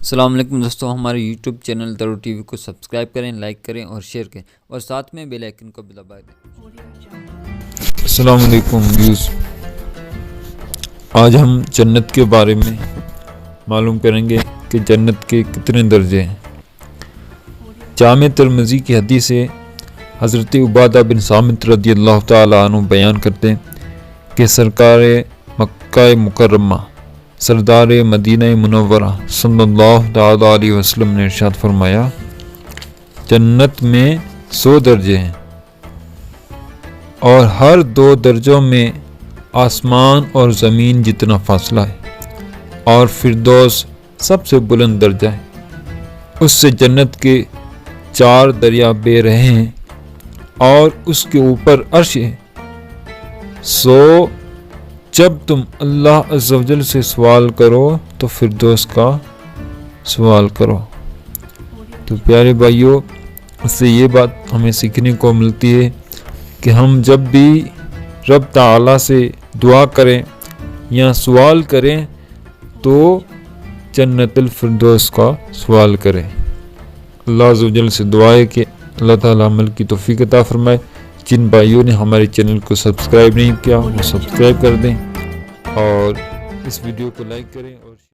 السلام علیکم دوستو، ہمارے یوٹیوب چینل ترو ٹی وی کو سبسکرائب کریں، لائک کریں اور شیئر کریں، اور ساتھ میں بیل آئیکن کو بھی دبا دیں۔ السلام علیکم ویوز، آج ہم جنت کے بارے میں معلوم کریں گے کہ جنت کے کتنے درجے ہیں۔ جامع ترمذی کی حدیث ہے، حضرت عبادہ بن صامت رضی اللہ تعالیٰ عنہ بیان کرتے ہیں کہ سرکار مکہ مکرمہ سردار مدینہ منورہ صلی اللہ تعالیٰ علیہ وسلم نے ارشاد فرمایا، جنت میں 100 درجے ہیں اور ہر 2 درجوں میں آسمان اور زمین جتنا فاصلہ ہے، اور فردوس سب سے بلند درجہ ہے، اس سے جنت کے 4 دریا بہ رہے ہیں اور اس کے اوپر عرش ہے۔ جب تم اللہ عز و جل سے سوال کرو تو فردوس کا سوال کرو۔ تو پیارے بھائیوں، اس سے یہ بات ہمیں سیکھنے کو ملتی ہے کہ ہم جب بھی رب تعالیٰ سے دعا کریں یا سوال کریں تو جنت الفردوس کا سوال کریں۔ اللہ عز و جل سے دعا ہے کہ اللہ تعالیٰ عمل کی توفیق عطا فرمائے۔ جن بھائیوں نے ہمارے چینل کو سبسکرائب نہیں کیا وہ سبسکرائب کر دیں اور اس ویڈیو کو لائک کریں اور